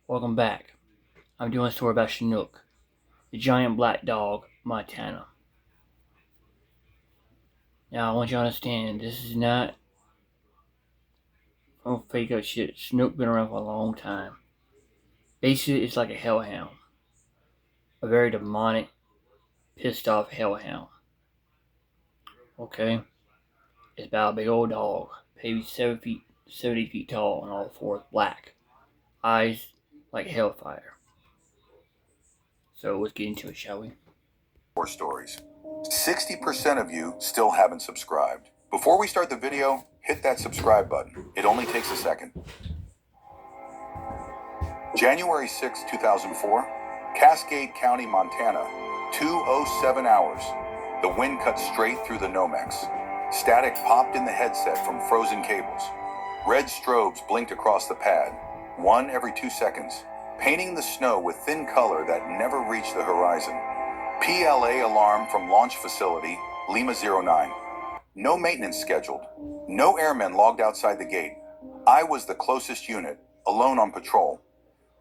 Welcome back. I'm doing a story about Chinook, the giant black dog, Montana. Now I want you to understand, this is not fake up shit. Chinook been around for a long time. Basically, it's like a hellhound. A very demonic, pissed off hellhound. Okay? It's about a big old dog, maybe 70 feet tall, and all fours black. Eyes like hellfire. So let's get into it, shall we? More stories. 60% of you still haven't subscribed. Before we start the video, hit that subscribe button. It only takes a second. January 6, 2004, Cascade County, Montana, 2:07 hours. The wind cut straight through the Nomex. Static popped in the headset from frozen cables. Red strobes blinked across the pad, one every 2 seconds, painting the snow with thin color that never reached the horizon. PLA alarm from launch facility, Lima 09. No maintenance scheduled. No airmen logged outside the gate. I was the closest unit, alone on patrol.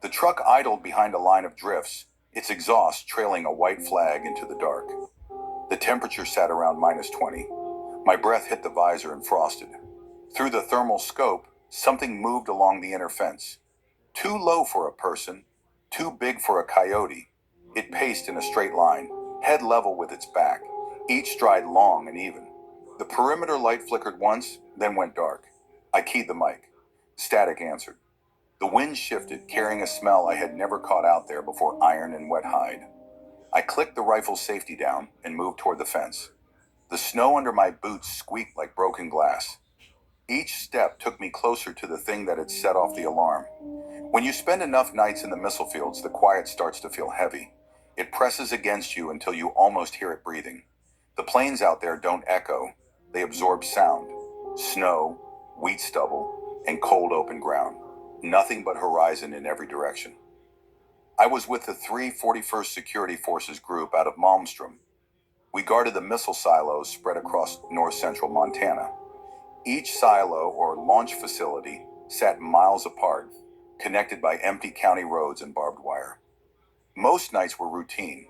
The truck idled behind a line of drifts, its exhaust trailing a white flag into the dark. The temperature sat around -20. My breath hit the visor and frosted. Through the thermal scope, something moved along the inner fence. Too low for a person, too big for a coyote. It paced in a straight line, head level with its back, each stride long and even. The perimeter light flickered once, then went dark. I keyed the mic. Static answered. The wind shifted, carrying a smell I had never caught out there before iron and wet hide. I clicked the rifle's safety down and moved toward the fence. The snow under my boots squeaked like broken glass. Each step took me closer to the thing that had set off the alarm. When you spend enough nights in the missile fields, the quiet starts to feel heavy. It presses against you until you almost hear it breathing. The planes out there don't echo. They absorb sound. Snow, wheat stubble, and cold open ground. Nothing but horizon in every direction. I was with the 341st Security Forces group out of Malmstrom. We guarded the missile silos spread across north-central Montana. Each silo or launch facility sat miles apart, connected by empty county roads and barbed wire. Most nights were routine.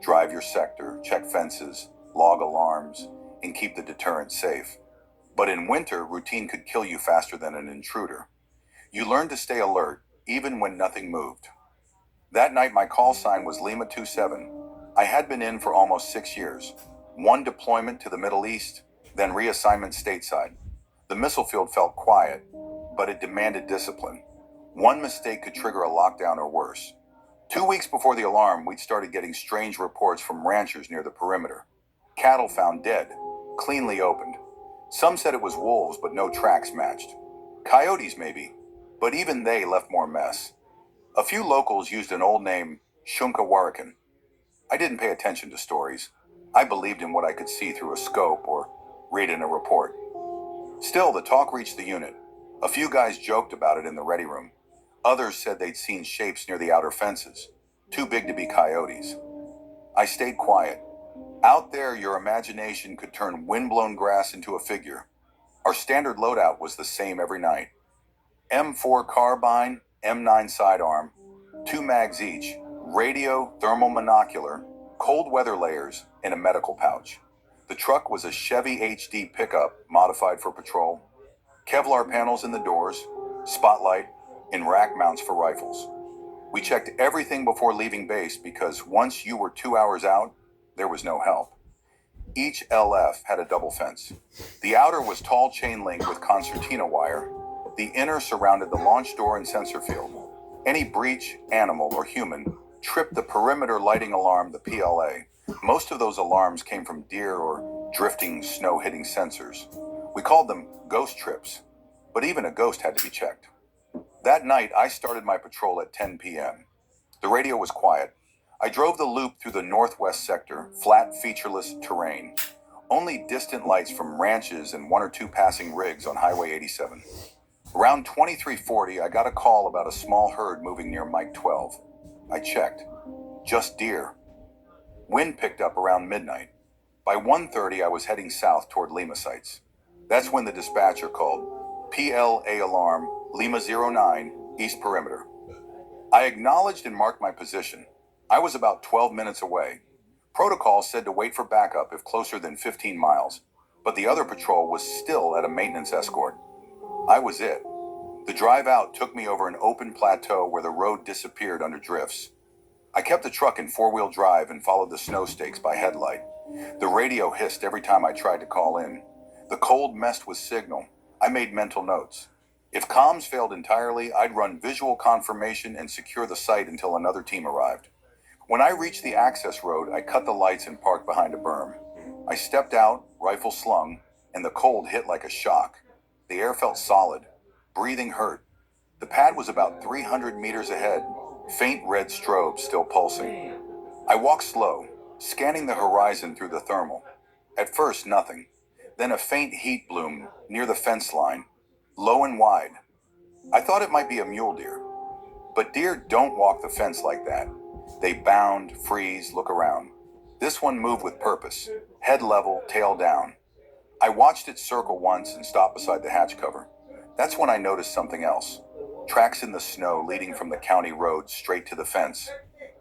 Drive your sector, check fences, log alarms, and keep the deterrent safe. But in winter, routine could kill you faster than an intruder. You learned to stay alert, even when nothing moved. That night, my call sign was Lima 27. I had been in for almost 6 years. One deployment to the Middle East, then reassignment stateside. The missile field felt quiet, but it demanded discipline. One mistake could trigger a lockdown or worse. 2 weeks before the alarm, we'd started getting strange reports from ranchers near the perimeter. Cattle found dead, cleanly opened. Some said it was wolves, but no tracks matched. Coyotes, maybe, but even they left more mess. A few locals used an old name, Shunka Warakin. I didn't pay attention to stories. I believed in what I could see through a scope or read in a report. Still, the talk reached the unit. A few guys joked about it in the ready room. Others said they'd seen shapes near the outer fences, too big to be coyotes. I stayed quiet. Out there, your imagination could turn windblown grass into a figure. Our standard loadout was the same every night. M4 carbine, M9 sidearm, 2 mags each, radio, thermal monocular, cold weather layers, and a medical pouch. The truck was a Chevy HD pickup modified for patrol. Kevlar panels in the doors, spotlight, and rack mounts for rifles. We checked everything before leaving base because once you were 2 hours out, there was no help. Each LF had a double fence. The outer was tall chain link with concertina wire. The inner surrounded the launch door and sensor field. Any breach, animal or human, tripped the perimeter lighting alarm, the PLA. Most of those alarms came from deer or drifting snow-hitting sensors. We called them ghost trips, but even a ghost had to be checked. That night, I started my patrol at 10 p.m. The radio was quiet. I drove the loop through the northwest sector, flat, featureless terrain. Only distant lights from ranches and 1 or 2 passing rigs on Highway 87. Around 2340, I got a call about a small herd moving near Mike 12. I checked. Just deer. Wind picked up around midnight. By 1:30, I was heading south toward Lima sites. That's when the dispatcher called. PLA alarm, Lima 09, East Perimeter. I acknowledged and marked my position. I was about 12 minutes away. Protocol said to wait for backup if closer than 15 miles, but the other patrol was still at a maintenance escort. I was it. The drive out took me over an open plateau where the road disappeared under drifts. I kept the truck in four-wheel drive and followed the snow stakes by headlight. The radio hissed every time I tried to call in. The cold messed with signal. I made mental notes. If comms failed entirely, I'd run visual confirmation and secure the site until another team arrived. When I reached the access road, I cut the lights and parked behind a berm. I stepped out, rifle slung, and the cold hit like a shock. The air felt solid. Breathing hurt. The pad was about 300 meters ahead, faint red strobes still pulsing. I walked slow, scanning the horizon through the thermal. At first, nothing. Then a faint heat bloom near the fence line, low and wide. I thought it might be a mule deer. But deer don't walk the fence like that. They bound, freeze, look around. This one moved with purpose, head level, tail down. I watched it circle once and stop beside the hatch cover. That's when I noticed something else. Tracks in the snow leading from the county road straight to the fence.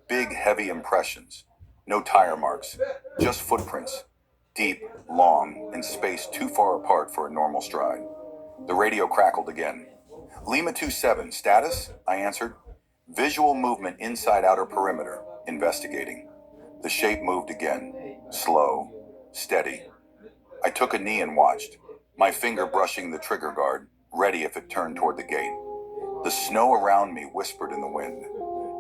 Big, heavy impressions. No tire marks, just footprints. Deep, long, and spaced too far apart for a normal stride. The radio crackled again. Lima 27, status? I answered. Visual movement inside outer perimeter. Investigating. The shape moved again. Slow. Steady. I took a knee and watched, my finger brushing the trigger guard, ready if it turned toward the gate. The snow around me whispered in the wind.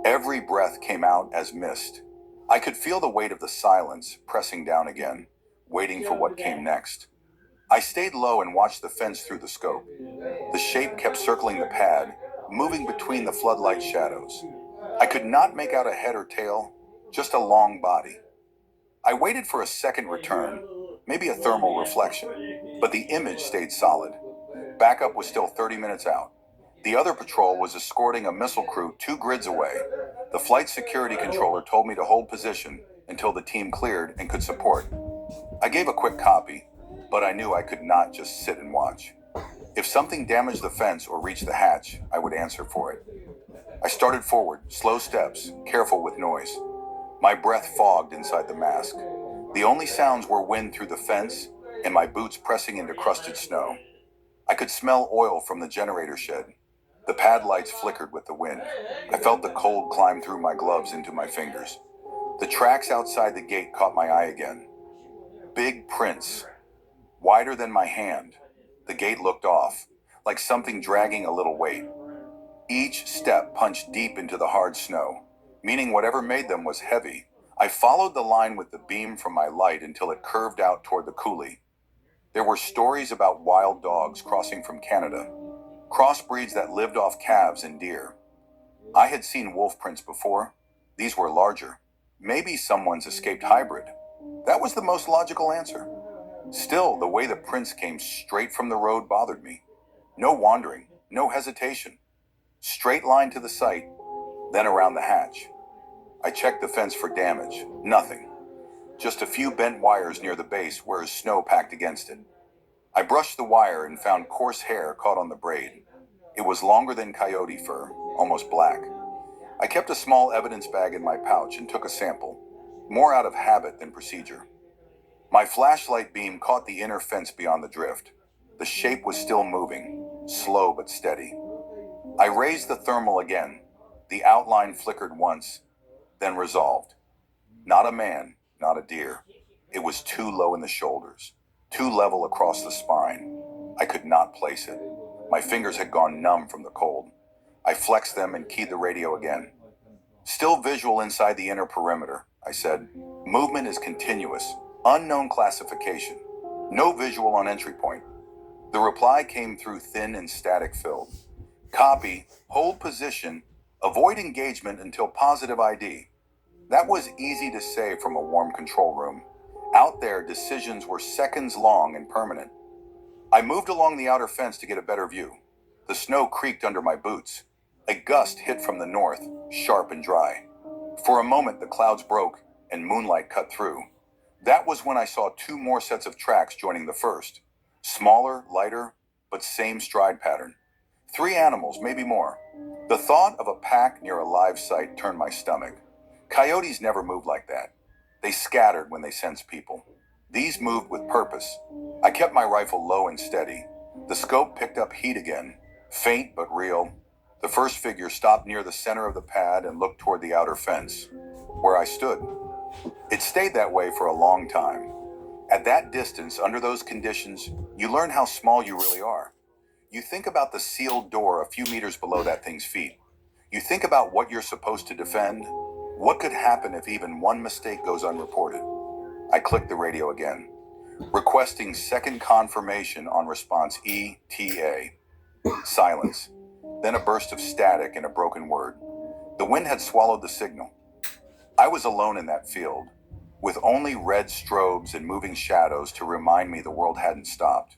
Every breath came out as mist. I could feel the weight of the silence pressing down again, waiting for what came next. I stayed low and watched the fence through the scope. The shape kept circling the pad, moving between the floodlight shadows. I could not make out a head or tail, just a long body. I waited for a second return, maybe a thermal reflection, but the image stayed solid. Backup was still 30 minutes out. The other patrol was escorting a missile crew 2 grids away. The flight security controller told me to hold position until the team cleared and could support. I gave a quick copy, but I knew I could not just sit and watch. If something damaged the fence or reached the hatch, I would answer for it. I started forward, slow steps, careful with noise. My breath fogged inside the mask. The only sounds were wind through the fence and my boots pressing into crusted snow. I could smell oil from the generator shed. The pad lights flickered with the wind. I felt the cold climb through my gloves into my fingers. The tracks outside the gate caught my eye again. Big prints, wider than my hand. The gate looked off, like something dragging a little weight. Each step punched deep into the hard snow, meaning whatever made them was heavy. I followed the line with the beam from my light until it curved out toward the coulee. There were stories about wild dogs crossing from Canada, crossbreeds that lived off calves and deer. I had seen wolf prints before. These were larger. Maybe someone's escaped hybrid. That was the most logical answer. Still, the way the prints came straight from the road bothered me. No wandering, no hesitation. Straight line to the site, then around the hatch. I checked the fence for damage. Nothing. Just a few bent wires near the base where snow packed against it. I brushed the wire and found coarse hair caught on the braid. It was longer than coyote fur, almost black. I kept a small evidence bag in my pouch and took a sample, more out of habit than procedure. My flashlight beam caught the inner fence beyond the drift. The shape was still moving, slow but steady. I raised the thermal again. The outline flickered once, then resolved. Not a man, not a deer. It was too low in the shoulders, too level across the spine. I could not place it. My fingers had gone numb from the cold. I flexed them and keyed the radio again. Still visual inside the inner perimeter, I said. Movement is continuous, unknown classification. No visual on entry point. The reply came through thin and static filled. Copy, hold position, avoid engagement until positive ID. That was easy to say from a warm control room. Out there, decisions were seconds long and permanent. I moved along the outer fence to get a better view. The snow creaked under my boots. A gust hit from the north, sharp and dry. For a moment, the clouds broke and moonlight cut through. That was when I saw 2 more sets of tracks joining the first. Smaller, lighter, but same stride pattern. 3 animals, maybe more. The thought of a pack near a live site turned my stomach. Coyotes never moved like that. They scattered when they sensed people. These moved with purpose. I kept my rifle low and steady. The scope picked up heat again, faint but real. The first figure stopped near the center of the pad and looked toward the outer fence, where I stood. It stayed that way for a long time. At that distance, under those conditions, you learn how small you really are. You think about the sealed door a few meters below that thing's feet. You think about what you're supposed to defend. What could happen if even one mistake goes unreported? I clicked the radio again, requesting second confirmation on response ETA. Silence. Then a burst of static and a broken word. The wind had swallowed the signal. I was alone in that field, with only red strobes and moving shadows to remind me the world hadn't stopped.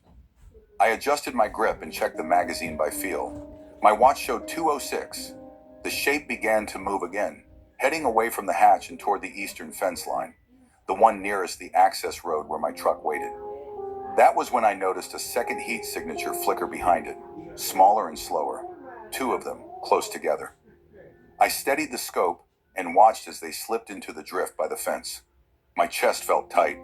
I adjusted my grip and checked the magazine by feel. My watch showed 2:06. The shape began to move again, heading away from the hatch and toward the eastern fence line, the one nearest the access road where my truck waited. That was when I noticed a second heat signature flicker behind it, smaller and slower, 2 of them, close together. I steadied the scope and watched as they slipped into the drift by the fence. My chest felt tight.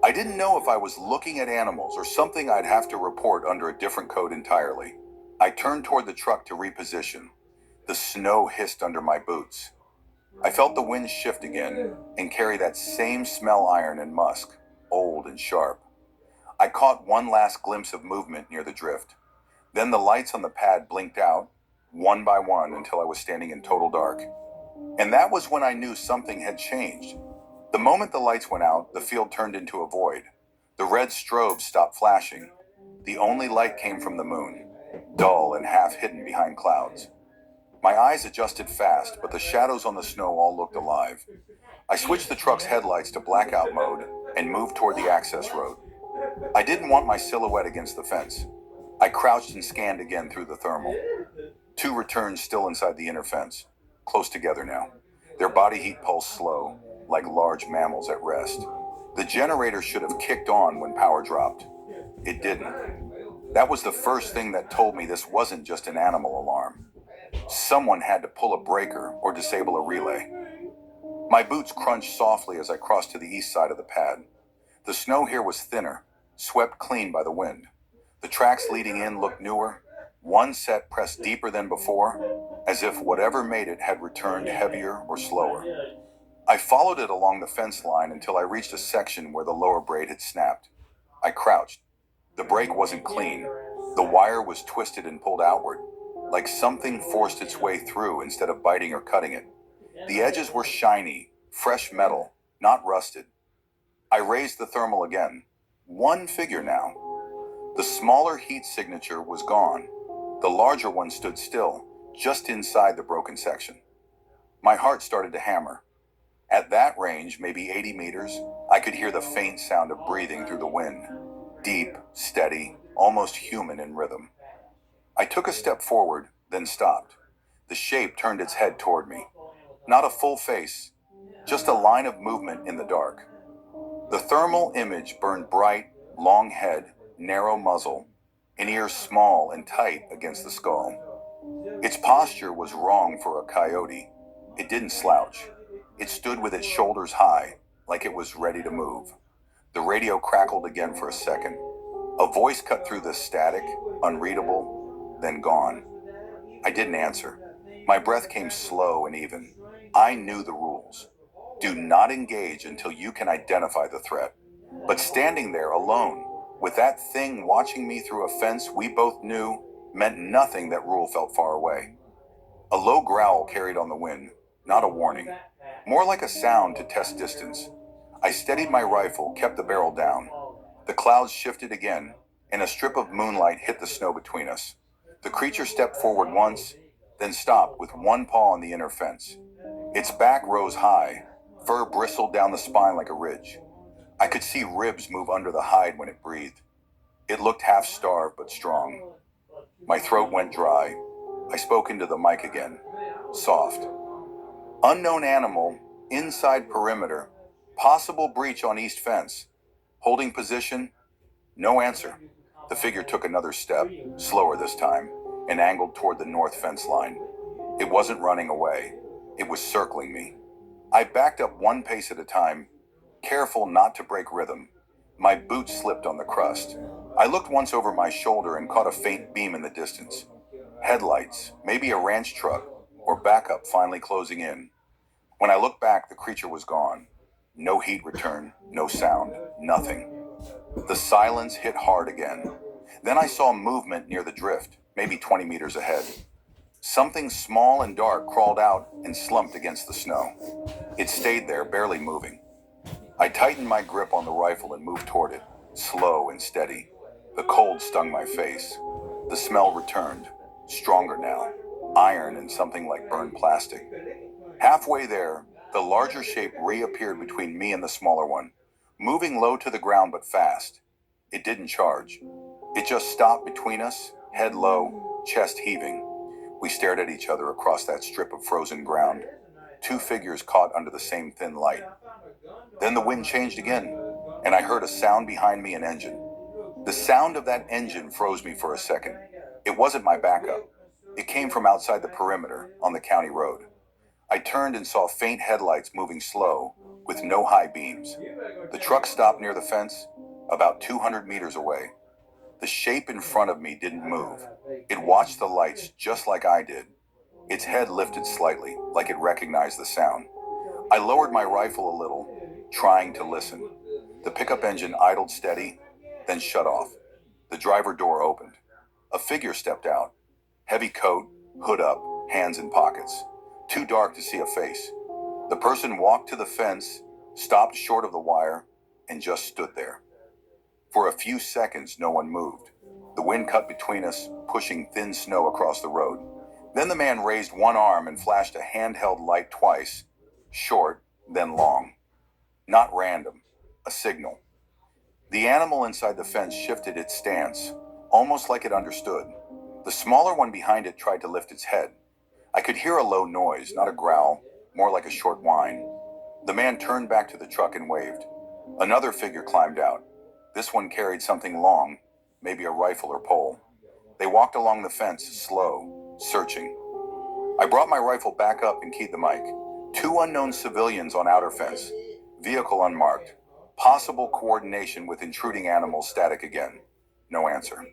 I didn't know if I was looking at animals or something I'd have to report under a different code entirely. I turned toward the truck to reposition. The snow hissed under my boots. I felt the wind shift again and carry that same smell iron and musk, old and sharp. I caught one last glimpse of movement near the drift. Then the lights on the pad blinked out, one by one, until I was standing in total dark. And that was when I knew something had changed. The moment the lights went out, the field turned into a void. The red strobes stopped flashing. The only light came from the moon, dull and half hidden behind clouds. My eyes adjusted fast, but the shadows on the snow all looked alive. I switched the truck's headlights to blackout mode and moved toward the access road. I didn't want my silhouette against the fence. I crouched and scanned again through the thermal. 2 returns still inside the inner fence, close together now. Their body heat pulsed slow, like large mammals at rest. The generator should have kicked on when power dropped. It didn't. That was the first thing that told me this wasn't just an animal alarm. Someone had to pull a breaker or disable a relay. My boots crunched softly as I crossed to the east side of the pad. The snow here was thinner, swept clean by the wind. The tracks leading in looked newer, one set pressed deeper than before, as if whatever made it had returned heavier or slower. I followed it along the fence line until I reached a section where the lower braid had snapped. I crouched. The brake wasn't clean. The wire was twisted and pulled outward, like something forced its way through instead of biting or cutting it. The edges were shiny, fresh metal, not rusted. I raised the thermal again. One figure now. The smaller heat signature was gone. The larger one stood still, just inside the broken section. My heart started to hammer. At that range, maybe 80 meters, I could hear the faint sound of breathing through the wind. Deep, steady, almost human in rhythm. I took a step forward, then stopped. The shape turned its head toward me. Not a full face, just a line of movement in the dark. The thermal image burned bright, long head, narrow muzzle, and ears small and tight against the skull. Its posture was wrong for a coyote. It didn't slouch. It stood with its shoulders high, like it was ready to move. The radio crackled again for a second. A voice cut through the static, unreadable, then gone. I didn't answer. My breath came slow and even. I knew the rules. Do not engage until you can identify the threat. But standing there alone, with that thing watching me through a fence we both knew meant nothing. That rule felt far away. A low growl carried on the wind, not a warning. More like a sound to test distance. I steadied my rifle, kept the barrel down. The clouds shifted again, and a strip of moonlight hit the snow between us. The creature stepped forward once, then stopped with one paw on the inner fence. Its back rose high, fur bristled down the spine like a ridge. I could see ribs move under the hide when it breathed. It looked half-starved but strong. My throat went dry. I spoke into the mic again, soft. Unknown animal, inside perimeter, possible breach on east fence. Holding position, no answer. The figure took another step, slower this time, and angled toward the north fence line. It wasn't running away. It was circling me. I backed up one pace at a time, careful not to break rhythm. My boots slipped on the crust. I looked once over my shoulder and caught a faint beam in the distance. Headlights, maybe a ranch truck, or backup finally closing in. When I looked back, the creature was gone. No heat return, no sound, nothing. The silence hit hard again. Then I saw movement near the drift, maybe 20 meters ahead. Something small and dark crawled out and slumped against the snow. It stayed there, barely moving. I tightened my grip on the rifle and moved toward it, slow and steady. The cold stung my face. The smell returned, stronger now, iron and something like burned plastic. Halfway there, the larger shape reappeared between me and the smaller one, moving low to the ground but fast. It didn't charge. It just stopped between us, head low, chest heaving. We stared at each other across that strip of frozen ground, two figures caught under the same thin light. Then the wind changed again, and I heard a sound behind me, an engine. The sound of that engine froze me for a second. It wasn't my backup. It came from outside the perimeter, on the county road. I turned and saw faint headlights moving slow, with no high beams. The truck stopped near the fence, about 200 meters away. The shape in front of me didn't move. It watched the lights just like I did. Its head lifted slightly, like it recognized the sound. I lowered my rifle a little, trying to listen. The pickup engine idled steady, then shut off. The driver door opened. A figure stepped out. Heavy coat, hood up, hands in pockets. Too dark to see a face. The person walked to the fence, stopped short of the wire, and just stood there. For a few seconds, no one moved. The wind cut between us, pushing thin snow across the road. Then the man raised one arm and flashed a handheld light twice, short, then long. Not random, a signal. The animal inside the fence shifted its stance, almost like it understood. The smaller one behind it tried to lift its head. I could hear a low noise, not a growl, more like a short whine. The man turned back to the truck and waved. Another figure climbed out. This one carried something long, maybe a rifle or pole. They walked along the fence, slow, searching. I brought my rifle back up and keyed the mic. Two unknown civilians on outer fence. Vehicle unmarked. Possible coordination with intruding animals, static again. No answer.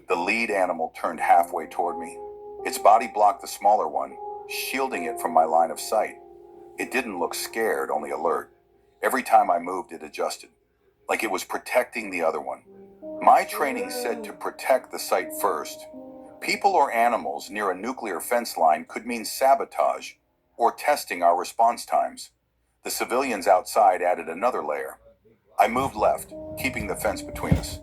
The lead animal turned halfway toward me. Its body blocked the smaller one, shielding it from my line of sight. It didn't look scared, only alert. Every time I moved, it adjusted, like it was protecting the other one. My training said to protect the site first. People or animals near a nuclear fence line could mean sabotage or testing our response times. The civilians outside added another layer. I moved left, keeping the fence between us.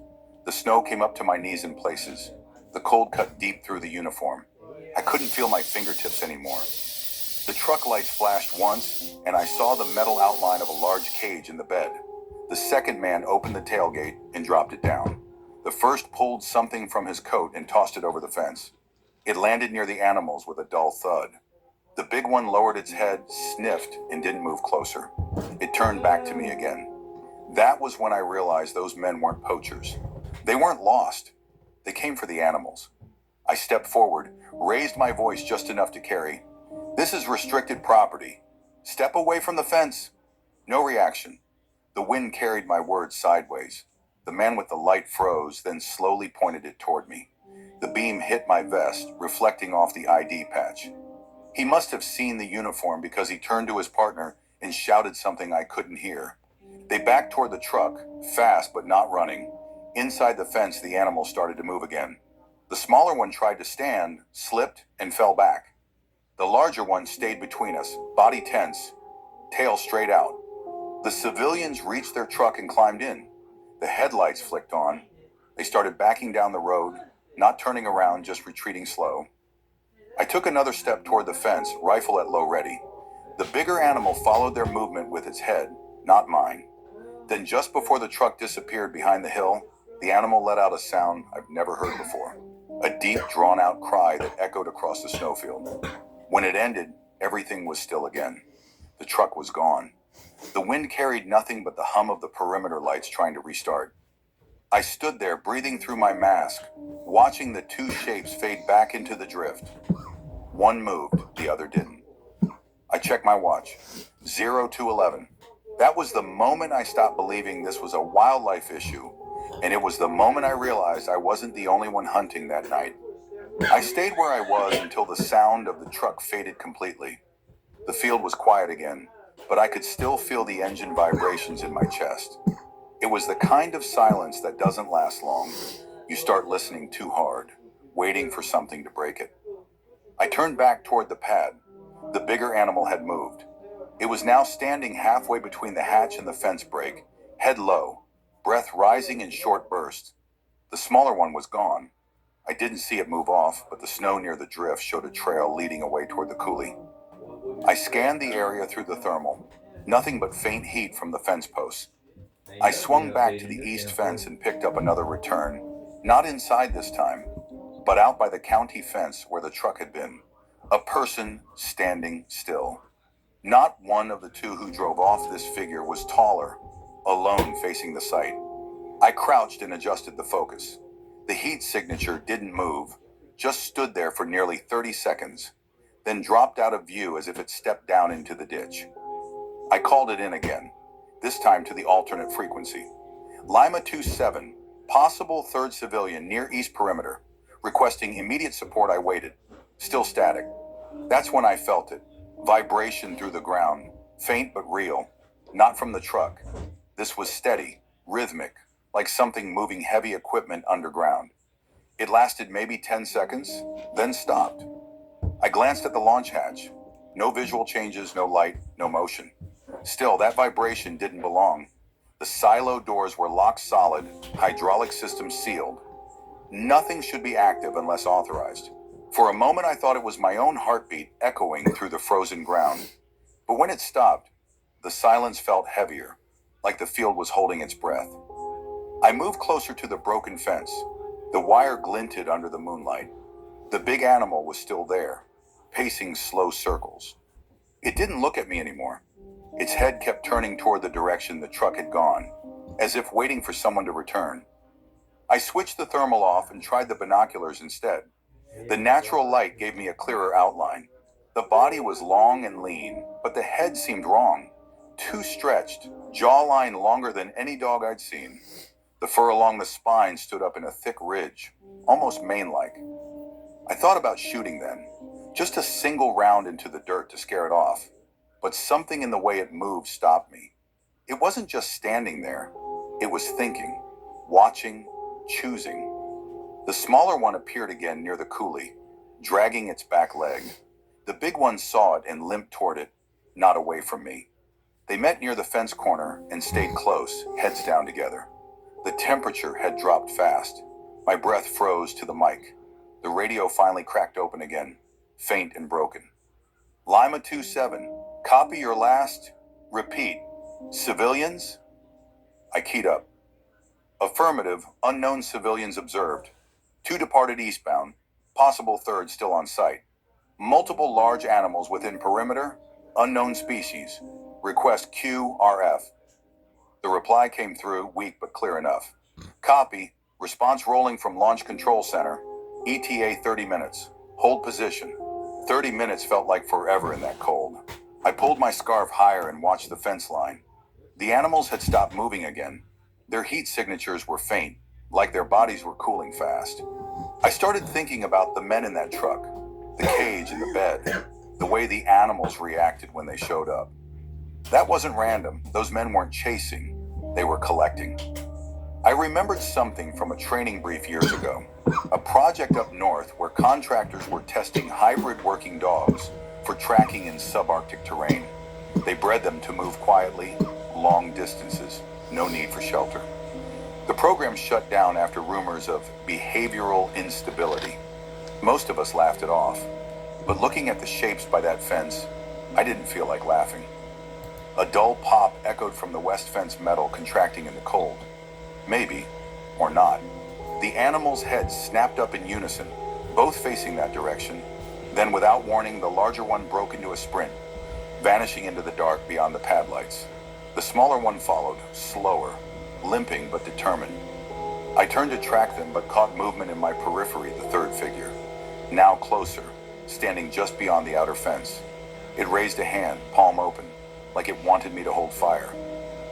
The snow came up to my knees in places. The cold cut deep through the uniform. I couldn't feel my fingertips anymore. The truck lights flashed once, and I saw the metal outline of a large cage in the bed. The second man opened the tailgate and dropped it down. The first pulled something from his coat and tossed it over the fence. It landed near the animals with a dull thud. The big one lowered its head, sniffed, and didn't move closer. It turned back to me again. That was when I realized those men weren't poachers. They weren't lost. They came for the animals. I stepped forward, raised my voice just enough to carry. "This is restricted property. Step away from the fence." No reaction. The wind carried my words sideways. The man with the light froze, then slowly pointed it toward me. The beam hit my vest, reflecting off the ID patch. He must have seen the uniform because he turned to his partner and shouted something I couldn't hear. They backed toward the truck, fast but not running. Inside the fence, the animal started to move again. The smaller one tried to stand, slipped, and fell back. The larger one stayed between us, body tense, tail straight out. The civilians reached their truck and climbed in. The headlights flicked on. They started backing down the road, not turning around, just retreating slow. I took another step toward the fence, rifle at low ready. The bigger animal followed their movement with its head, not mine. Then just before the truck disappeared behind the hill, the animal let out a sound I've never heard before. A deep, drawn-out cry that echoed across the snowfield. When it ended, everything was still again. The truck was gone. The wind carried nothing but the hum of the perimeter lights trying to restart. I stood there breathing through my mask, watching the two shapes fade back into the drift. One moved, the other didn't. I checked my watch. 0 to 11. That was the moment I stopped believing this was a wildlife issue, and it was the moment I realized I wasn't the only one hunting that night. I stayed where I was until the sound of the truck faded completely. The field was quiet again, but I could still feel the engine vibrations in my chest. It was the kind of silence that doesn't last long. You start listening too hard, waiting for something to break it. I turned back toward the pad. The bigger animal had moved. It was now standing halfway between the hatch and the fence break, head low, breath rising in short bursts. The smaller one was gone. I didn't see it move off, but the snow near the drift showed a trail leading away toward the coulee. I scanned the area through the thermal. Nothing but faint heat from the fence posts. I swung back to the east fence and picked up another return, not inside this time, but out by the county fence where the truck had been. A person standing still. Not one of the two who drove off. This figure was taller, alone facing the site. I crouched and adjusted the focus. The heat signature didn't move, just stood there for nearly 30 seconds, then dropped out of view as if it stepped down into the ditch. I called it in again, this time to the alternate frequency. Lima 27, possible third civilian near east perimeter, requesting immediate support. I waited, still static. That's when I felt it. Vibration through the ground, faint but real, not from the truck. This was steady, rhythmic, like something moving heavy equipment underground. It lasted maybe 10 seconds, then stopped. I glanced at the launch hatch. No visual changes, no light, no motion. Still, that vibration didn't belong. The silo doors were locked solid, hydraulic system sealed. Nothing should be active unless authorized. For a moment, I thought it was my own heartbeat echoing through the frozen ground. But when it stopped, the silence felt heavier, like the field was holding its breath. I moved closer to the broken fence. The wire glinted under the moonlight. The big animal was still there, pacing slow circles. It didn't look at me anymore. Its head kept turning toward the direction the truck had gone, as if waiting for someone to return. I switched the thermal off and tried the binoculars instead. The natural light gave me a clearer outline. The body was long and lean, but the head seemed wrong. Too stretched, jawline longer than any dog I'd seen. The fur along the spine stood up in a thick ridge, almost mane-like. I thought about shooting then, just a single round into the dirt to scare it off. But something in the way it moved stopped me. It wasn't just standing there. It was thinking, watching, choosing. The smaller one appeared again near the coulee, dragging its back leg. The big one saw it and limped toward it, not away from me. They met near the fence corner and stayed close, heads down together. The temperature had dropped fast. My breath froze to the mic. The radio finally cracked open again, faint and broken. Lima 27, copy your last. Repeat. Civilians? I keyed up. Affirmative, unknown civilians observed. 2 departed eastbound, possible third still on site. Multiple large animals within perimeter, unknown species. Request QRF. The reply came through, weak but clear enough. Copy. Response rolling from Launch Control Center. ETA 30 minutes. Hold position. 30 minutes felt like forever in that cold. I pulled my scarf higher and watched the fence line. The animals had stopped moving again. Their heat signatures were faint, like their bodies were cooling fast. I started thinking about the men in that truck, the cage and the bed, the way the animals reacted when they showed up. That wasn't random. Those men weren't chasing. They were collecting. I remembered something from a training brief years ago, a project up north where contractors were testing hybrid working dogs for tracking in subarctic terrain. They bred them to move quietly, long distances, no need for shelter. The program shut down after rumors of behavioral instability. Most of us laughed it off, but looking at the shapes by that fence, I didn't feel like laughing. A dull pop echoed from the west fence metal contracting in the cold. Maybe, or not. The animals' heads snapped up in unison, both facing that direction. Then, without warning, the larger one broke into a sprint, vanishing into the dark beyond the pad lights. The smaller one followed, slower, limping but determined. I turned to track them, but caught movement in my periphery, the third figure. Now closer, standing just beyond the outer fence. It raised a hand, palm open, like it wanted me to hold fire.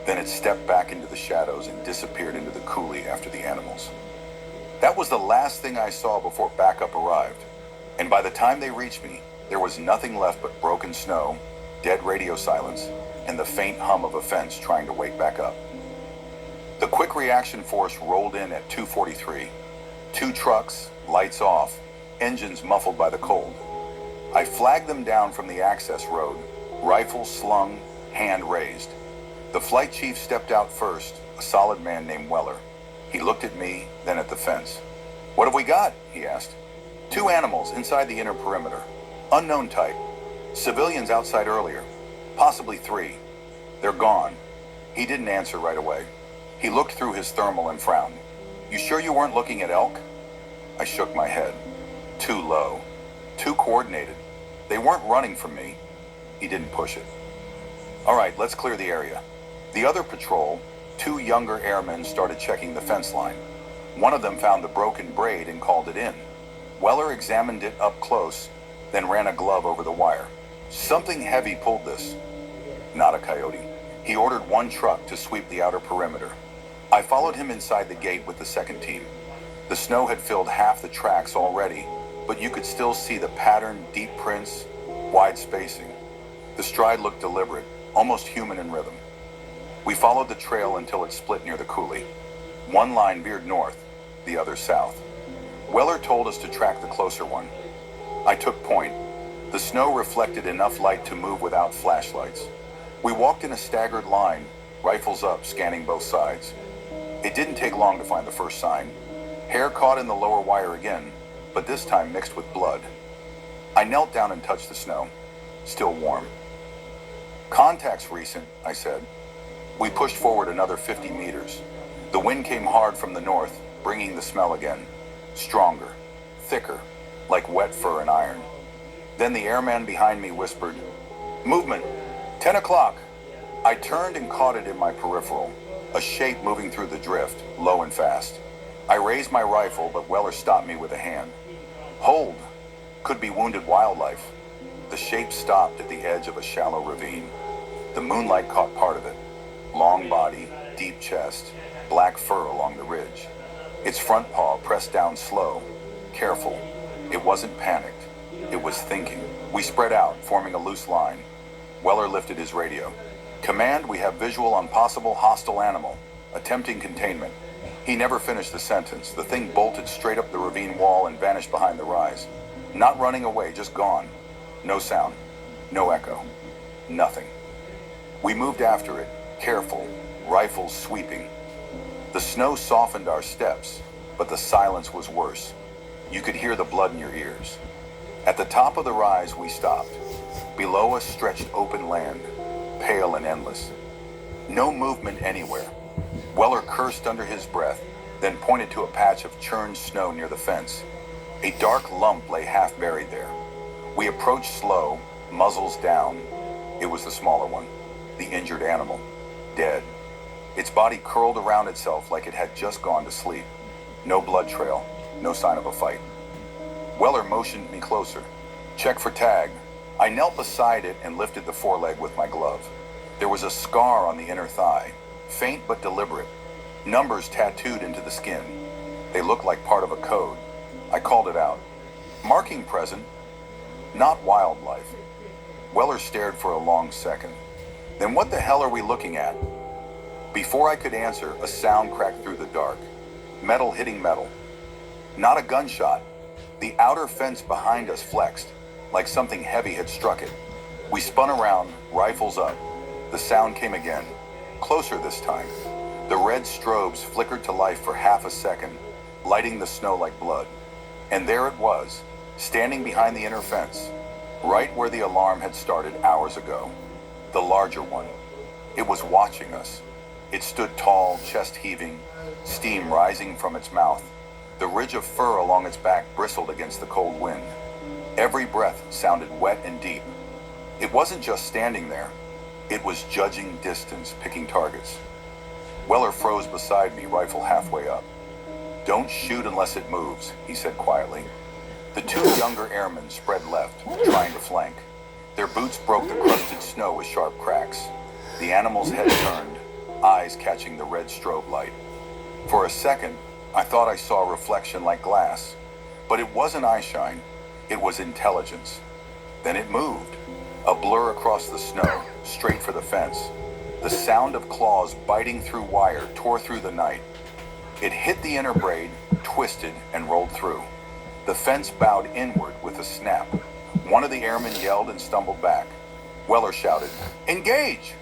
Then it stepped back into the shadows and disappeared into the coulee after the animals. That was the last thing I saw before backup arrived. And by the time they reached me, there was nothing left but broken snow, dead radio silence, and the faint hum of a fence trying to wake back up. The quick reaction force rolled in at 2:43. 2 trucks, lights off, engines muffled by the cold. I flagged them down from the access road, rifle slung, hand raised. The flight chief stepped out first, a solid man named Weller. He looked at me, then at the fence. "What have we got?" he asked. 2 animals inside the inner perimeter. Unknown type. Civilians outside earlier. Possibly 3. They're gone. He didn't answer right away. He looked through his thermal and frowned. "You sure you weren't looking at elk?" I shook my head. Too low. Too coordinated. They weren't running from me. He didn't push it. "All right, let's clear the area." The other patrol, 2 younger airmen, started checking the fence line. One of them found the broken braid and called it in. Weller examined it up close, then ran a glove over the wire. Something heavy pulled this. Not a coyote. He ordered 1 truck to sweep the outer perimeter. I followed him inside the gate with the second team. The snow had filled half the tracks already, but you could still see the pattern, deep prints, wide spacing. The stride looked deliberate, almost human in rhythm. We followed the trail until it split near the coulee. One line veered north, the other south. Weller told us to track the closer one. I took point. The snow reflected enough light to move without flashlights. We walked in a staggered line, rifles up, scanning both sides. It didn't take long to find the first sign. Hair caught in the lower wire again, but this time mixed with blood. I knelt down and touched the snow. Still warm. "Contact's recent," I said. We pushed forward another 50 meters. The wind came hard from the north, bringing the smell again. Stronger, thicker, like wet fur and iron. Then the airman behind me whispered, "Movement, 10 o'clock. I turned and caught it in my peripheral, a shape moving through the drift, low and fast. I raised my rifle, but Weller stopped me with a hand. "Hold. Could be wounded wildlife." The shape stopped at the edge of a shallow ravine. The moonlight caught part of it. Long body, deep chest, black fur along the ridge. Its front paw pressed down slow, careful. It wasn't panicked. It was thinking. We spread out, forming a loose line. Weller lifted his radio. "Command, we have visual on possible hostile animal. Attempting containment." He never finished the sentence. The thing bolted straight up the ravine wall and vanished behind the rise. Not running away, just gone. No sound. No echo. Nothing. We moved after it, careful, rifles sweeping. The snow softened our steps, but the silence was worse. You could hear the blood in your ears. At the top of the rise, we stopped. Below us stretched open land, pale and endless. No movement anywhere. Weller cursed under his breath, then pointed to a patch of churned snow near the fence. A dark lump lay half buried there. We approached slow, muzzles down. It was the smaller one, the injured animal, dead. Its body curled around itself like it had just gone to sleep. No blood trail, no sign of a fight. Weller motioned me closer. "Check for tag." I knelt beside it and lifted the foreleg with my glove. There was a scar on the inner thigh, faint but deliberate. Numbers tattooed into the skin. They looked like part of a code. I called it out. "Marking present. Not wildlife." Weller stared for a long second. "Then what the hell are we looking at?" Before I could answer, a sound cracked through the dark. Metal hitting metal. Not a gunshot. The outer fence behind us flexed, like something heavy had struck it. We spun around, rifles up. The sound came again, closer this time. The red strobes flickered to life for half a second, lighting the snow like blood. And there it was, standing behind the inner fence, right where the alarm had started hours ago. The larger one. It was watching us. It stood tall, chest heaving, steam rising from its mouth. The ridge of fur along its back bristled against the cold wind. Every breath sounded wet and deep. It wasn't just standing there. It was judging distance, picking targets. Weller froze beside me, rifle halfway up. "Don't shoot unless it moves," he said quietly. The two younger airmen spread left, trying to flank. Their boots broke the crusted snow with sharp cracks. The animal's head turned, eyes catching the red strobe light. For a second, I thought I saw a reflection like glass. But it wasn't eyeshine, it was intelligence. Then it moved, a blur across the snow, straight for the fence. The sound of claws biting through wire tore through the night. It hit the inner braid, twisted, and rolled through. The fence bowed inward with a snap. One of the airmen yelled and stumbled back. Weller shouted, "Engage!"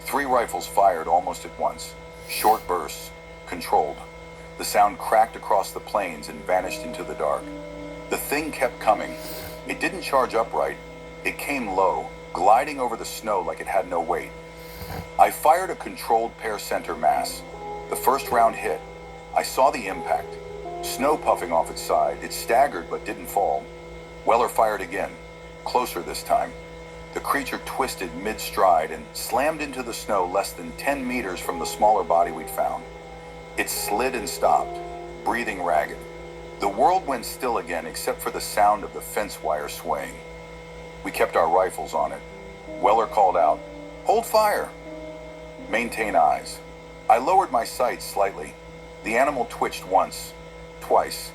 3 rifles fired almost at once. Short bursts, controlled. The sound cracked across the plains and vanished into the dark. The thing kept coming. It didn't charge upright. It came low, gliding over the snow like it had no weight. I fired a controlled pair center mass. The first round hit. I saw the impact. Snow puffing off its side. It staggered but didn't fall. Weller fired again, closer this time. The creature twisted mid-stride and slammed into the snow less than 10 meters from the smaller body we'd found. It slid and stopped, breathing ragged. The world went still again except for the sound of the fence wire swaying. We kept our rifles on it. Weller called out, "Hold fire!" "Maintain eyes." I lowered my sights slightly. The animal twitched once, twice.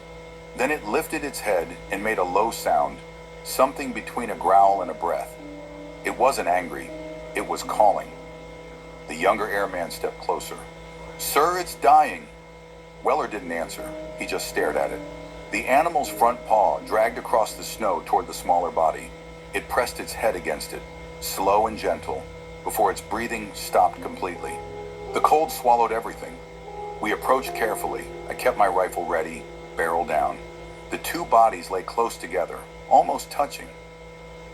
Then it lifted its head and made a low sound, something between a growl and a breath. It wasn't angry, it was calling. The younger airman stepped closer. "Sir, it's dying." Weller didn't answer, he just stared at it. The animal's front paw dragged across the snow toward the smaller body. It pressed its head against it, slow and gentle, before its breathing stopped completely. The cold swallowed everything. We approached carefully. I kept my rifle ready, barrel down. The two bodies lay close together, almost touching.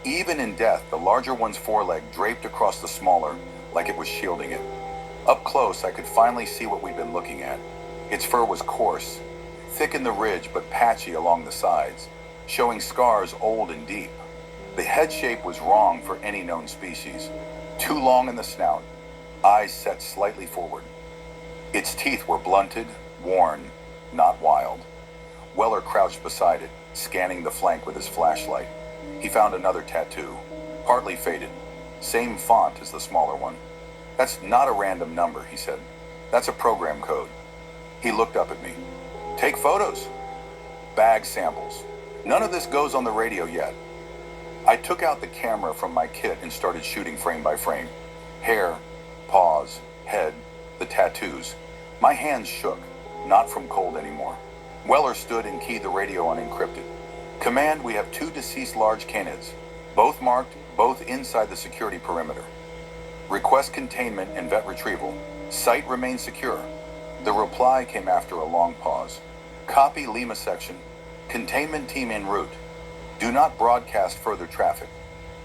Even in death, the larger one's foreleg draped across the smaller, like it was shielding it. Up close, I could finally see what we'd been looking at. Its fur was coarse, thick in the ridge but patchy along the sides, showing scars old and deep. The head shape was wrong for any known species. Too long in the snout, eyes set slightly forward. Its teeth were blunted, worn, not wild. Weller crouched beside it, scanning the flank with his flashlight. He found another tattoo, partly faded, same font as the smaller one. "That's not a random number," he said. "That's a program code." He looked up at me. "Take photos." "Bag samples. None of this goes on the radio yet." I took out the camera from my kit and started shooting frame by frame. Hair, paws, head, the tattoos. My hands shook, not from cold anymore. Weller stood and keyed the radio on encrypted. "Command, we have 2 deceased large canids, both marked, both inside the security perimeter. Request containment and vet retrieval. Site remains secure." The reply came after a long pause. "Copy Lima section. Containment team en route. Do not broadcast further traffic."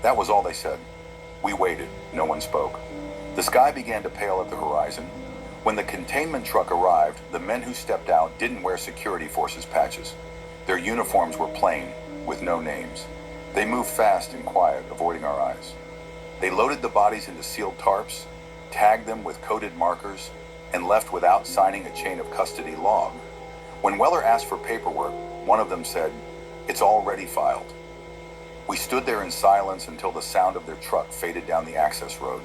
That was all they said. We waited. No one spoke. The sky began to pale at the horizon. When the containment truck arrived, the men who stepped out didn't wear security forces patches. Their uniforms were plain, with no names. They moved fast and quiet, avoiding our eyes. They loaded the bodies into sealed tarps, tagged them with coded markers, and left without signing a chain of custody log. When Weller asked for paperwork, one of them said, "It's already filed." We stood there in silence until the sound of their truck faded down the access road.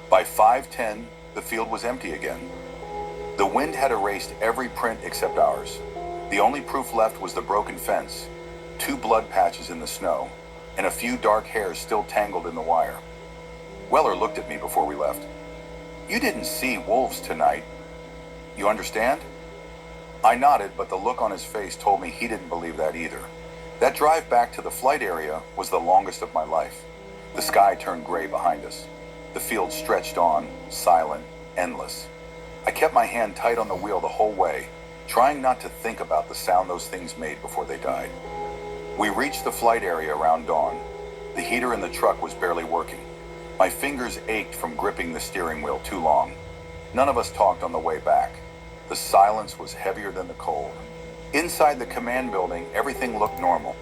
By 5:10, the field was empty again. The wind had erased every print except ours. The only proof left was the broken fence, 2 blood patches in the snow, and a few dark hairs still tangled in the wire. Weller looked at me before we left. "You didn't see wolves tonight. You understand?" I nodded, but the look on his face told me he didn't believe that either. That drive back to the flight area was the longest of my life. The sky turned gray behind us. The field stretched on, silent, endless. I kept my hand tight on the wheel the whole way, trying not to think about the sound those things made before they died. We reached the flight area around dawn. The heater in the truck was barely working. My fingers ached from gripping the steering wheel too long. None of us talked on the way back. The silence was heavier than the cold. Inside the command building, everything looked normal.